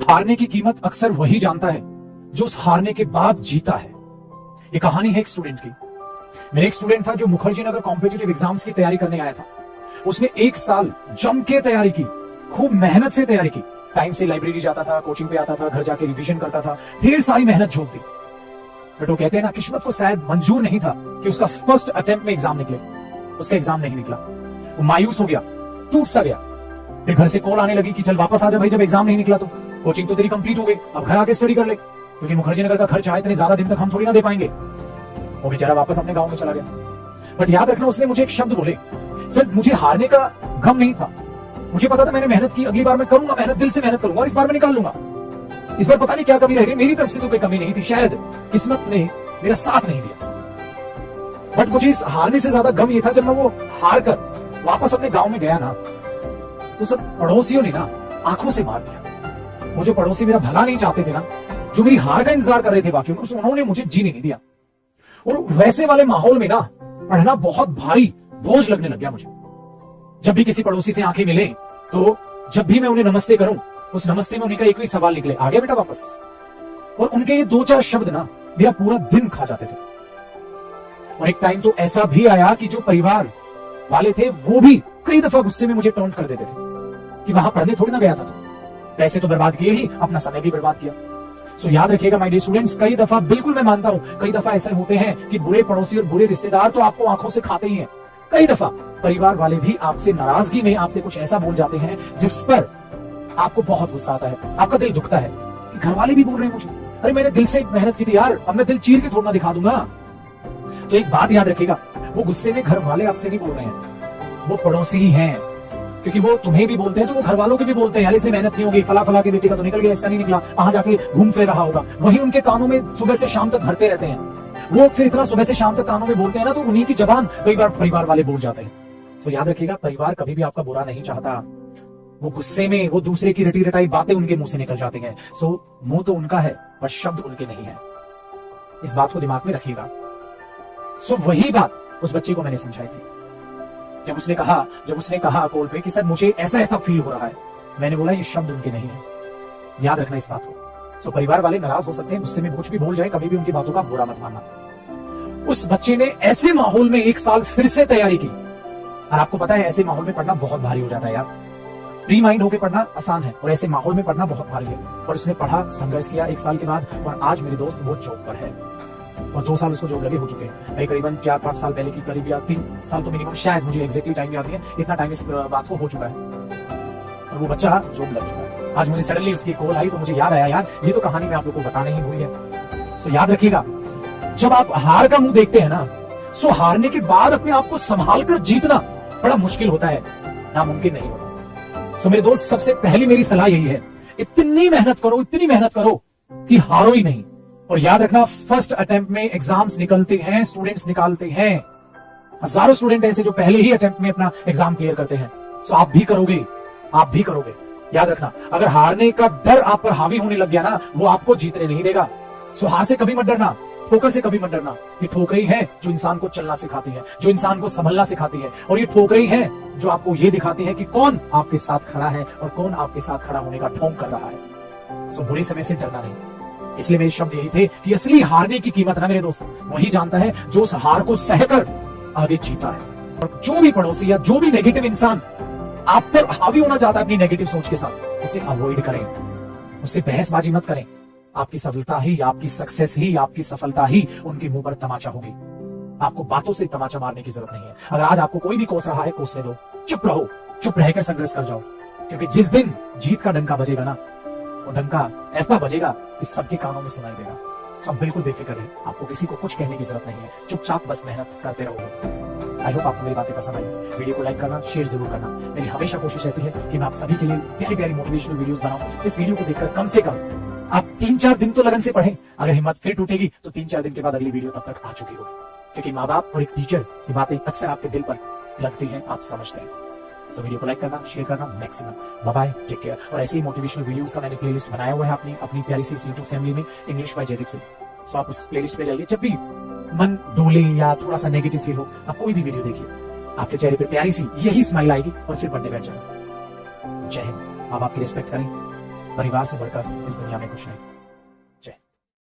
हारने की कीमत अक्सर वही जानता है जो उस हारने के बाद जीता है। ये कहानी है एक स्टूडेंट की। मेरे एक स्टूडेंट था जो मुखर्जी नगर कॉम्पिटिटिव एग्जाम्स की तैयारी करने आया था। उसने 1 साल जम के तैयारी की, खूब मेहनत से तैयारी की। टाइम से लाइब्रेरी जाता था, कोचिंग पे आता था, घर जाके रिवीजन करता था, ढेर सारी मेहनत झोंक दी। बट वो कहते हैं ना, किस्मत को शायद मंजूर नहीं था कि उसका फर्स्ट अटेम्प्ट में एग्जाम निकले। उसका एग्जाम नहीं निकला। वो मायूस हो गया, टूट सा गया। फिर घर से कॉल आने लगी कि चल वापस आ जा भाई, जब एग्जाम नहीं निकला तो कोचिंग तो तेरी कंप्लीट हो गई, अब घर आके स्टडी कर ले, क्योंकि मुखर्जी नगर का खर्च आए इतने ज्यादा दिन तक हम थोड़ी ना दे पाएंगे। वो बेचारा वापस अपने गांव में चला गया। बट याद रखना, उसने मुझे एक शब्द बोले, सर मुझे हारने का गम नहीं था, मुझे पता था मैंने मेहनत की, अगली बार मैं करूंगा मेहनत, दिल से मेहनत करूंगा और इस बार मैं निकाल लूंगा। इस बार पता नहीं क्या कमी रह गई, मेरी तरफ से तो कोई कमी नहीं थी, शायद किस्मत ने मेरा साथ नहीं दिया। बट मुझे इस हारने से ज्यादा गम ये था, जब मैं वो हार कर वापस अपने गांव में गया ना, तो सब पड़ोसियों ने ना आंखों से मार दिया। वो जो पड़ोसी मेरा भला नहीं चाहते थे ना, जो मेरी हार का इंतजार कर रहे थे बाकी, उन्होंने मुझे जीने नहीं दिया। और वैसे वाले माहौल में ना पढ़ना बहुत भारी बोझ लगने लग गया मुझे। जब भी किसी पड़ोसी से आंखें मिले, तो जब भी मैं उन्हें नमस्ते करूं, उस नमस्ते में उन्हीं का एक ही सवाल निकले, आ गया बेटा वापस। और उनके ये 2-4 शब्द ना मेरा पूरा दिन खा जाते थे। और एक टाइम तो ऐसा भी आया कि जो परिवार वाले थे वो भी कई दफा गुस्से में मुझे टोंट कर देते थे कि वहां पढ़ने थोड़ी ना गया था, तो पैसे तो बर्बाद किए ही, अपना समय भी बर्बाद किया। सो याद रखिएगा माय डियर स्टूडेंट्स, कई दफा, बिल्कुल मैं मानता हूं, कई दफा ऐसे होते हैं कि बुरे पड़ोसी और बुरे रिश्तेदार तो आपको आंखों से खाते ही हैं। कई दफा परिवार वाले भी आपसे नाराजगी में आपसे कुछ ऐसा बोल जाते हैं जिस पर आपको बहुत गुस्सा आता है, आपका दिल दुखता है कि घर वाले भी बोल रहे हैं मुझे, अरे मैंने दिल से मेहनत की थी यार, अब मैं दिल चीर के थोड़ा दिखा दूंगा। तो एक बात याद रखिएगा, वो गुस्से में घर वाले आपसे नहीं बोल रहे हैं, वो पड़ोसी ही हैं। क्योंकि वो तुम्हें भी बोलते हैं तो वो घर वालों के भी बोलते हैं, यार इसने मेहनत नहीं होगी, फला फला के बेटे का तो निकल गया, इसका नहीं निकला, वहां जाके घूम फिर रहा होगा। वही उनके कानों में सुबह से शाम तक भरते रहते हैं। वो फिर इतना सुबह से शाम तक कानों में बोलते हैं ना, तो उन्हीं की जबान कई बार परिवार वाले बोल जाते हैं। सो याद रखिएगा, परिवार कभी भी आपका बुरा नहीं चाहता। वो गुस्से में वो दूसरे की रटी रटाई बातें उनके मुंह से निकल जाती हैं। सो मुंह तो उनका है पर शब्द उनके नहीं है, इस बात को दिमाग में रखिएगा। सो वही बात उस बच्चे को मैंने समझाई थी। जब उसने कहा कॉल पे कि सर मुझे ऐसा ऐसा फील हो रहा है, मैंने बोला ये शब्द उनके नहीं है, याद रखना इस बात को। सो परिवार वाले नाराज हो सकते हैं, गुस्से में कुछ भी बोल जाए, कभी भी उनकी बातों का बुरा मत मानना। उस बच्चे ने ऐसे माहौल में 1 साल फिर से तैयारी की, और आपको पता है ऐसे माहौल में पढ़ना बहुत भारी हो जाता है यार। प्री माइंड होकर पढ़ना आसान है और ऐसे माहौल में पढ़ना बहुत भारी है। और उसने पढ़ा, संघर्ष किया 1 साल के बाद, और आज मेरे दोस्त वो जॉब पर है और 2 साल उसको जॉब लगे हो चुके हैं। करीबन 4-5 साल पहले की, करीब या 3 साल तो मिनिमम, शायद मुझे एग्जैक्टली टाइम याद नहीं है, इतना टाइम इस बात को हो चुका है और वो बच्चा जॉब लग चुका है। आज मुझे सडनली उसकी कॉल आई तो मुझे याद आया, यार ये तो कहानी मैं आप लोगों को बताने ही भूल गया। सो याद रखिएगा, जब आप हार का मुंह देखते हैं ना, सो हारने के बाद अपने आप को संभाल कर जीतना बड़ा मुश्किल होता है, नामुमकिन नहीं होता। सो मेरे दोस्त, सबसे पहली मेरी सलाह यही है, इतनी मेहनत करो कि हारो ही नहीं। और याद रखना, फर्स्ट अटेम्प्ट में एग्जाम्स निकलते हैं, स्टूडेंट्स निकालते हैं, हजारों स्टूडेंट ऐसे जो पहले ही अटेम्प्ट में अपना एग्जाम क्लियर करते हैं। सो आप भी करोगे। याद रखना, अगर हारने का डर आप पर हावी होने लग गया ना, वो आपको जीतने नहीं देगा। सो हार से कभी मत डरना, ठोकर से कभी मत डरना। ये ठोकरें हैं जो इंसान को चलना सिखाती है, जो इंसान को संभलना सिखाती है, और ये ठोकरें हैं जो आपको ये दिखाती है कि कौन आपके साथ खड़ा है और कौन आपके साथ खड़ा होने का ढोंग कर रहा है। सो बुरे समय से डरना नहीं। इसलिए मेरे शब्द यही थे कि असली हारने की कीमत ना मेरे दोस्त वही जानता है जो उस हार को सहकर आगे जीता है। और जो भी पड़ोसी या जो भी नेगेटिव इंसान आप पर हावी होना चाहता है अपनी नेगेटिव सोच के साथ, उसे अवॉइड करें, उससे बहसबाजी मत करें। आपकी सफलता ही, आपकी सक्सेस ही, आपकी सफलता ही उनके मुंह पर तमाचा होगी। आपको बातों से तमाचा मारने की जरूरत नहीं है। अगर आज आपको कोई भी कोस रहा है, कोसने दो, चुप रहो, चुप रहकर संघर्ष कर जाओ, क्योंकि जिस दिन जीत का डंका बजेगा ना, वो डंका ऐसा बजेगा इस सबके कानों में सुनाई देगा। सब बिल्कुल बेफिक्र है, आपको किसी को कुछ कहने की जरूरत नहीं है, चुपचाप बस मेहनत करते रहोगे। आई होप आपको मेरी बातें पसंद आई। वीडियो को लाइक करना, शेयर जरूर करना। मेरी हमेशा कोशिश रहती है कि मैं आप सभी के लिए प्यारी प्यारी मोटिवेशनल वीडियोस बनाऊं, जिस वीडियो को देखकर कम से कम आप 3-4 दिन तो लगन से पढ़ें। अगर हिम्मत फिर टूटेगी तो 3-4 दिन के बाद अगली वीडियो तब तक आ चुकी होगी, क्योंकि माँ बाप और एक टीचर की बातें अक्सर आपके दिल पर लगती हैं, आप समझते हैं। सो वीडियो को लाइक करना, शेयर करना maximum. Bye bye, take care. और ऐसे ही मोटिवेशनल वीडियोस का मैंने प्लेलिस्ट बनाया हुआ है अपनी प्यारी सी यूट्यूब फैमिली में, इंग्लिश बाय जयदीप सिंह। सो आप उस प्लेलिस्ट पे जाइए, जब भी मन डोले या थोड़ा सा नेगेटिव फील हो, आप कोई भी वीडियो देखिए, आपके चेहरे पे प्यारी सी यही स्माइल आएगी और फिर पढ़ने बैठ जाए। जय हिंद। आप आपकी रिस्पेक्ट करें, परिवार से बढ़कर इस दुनिया में कुछ नहीं।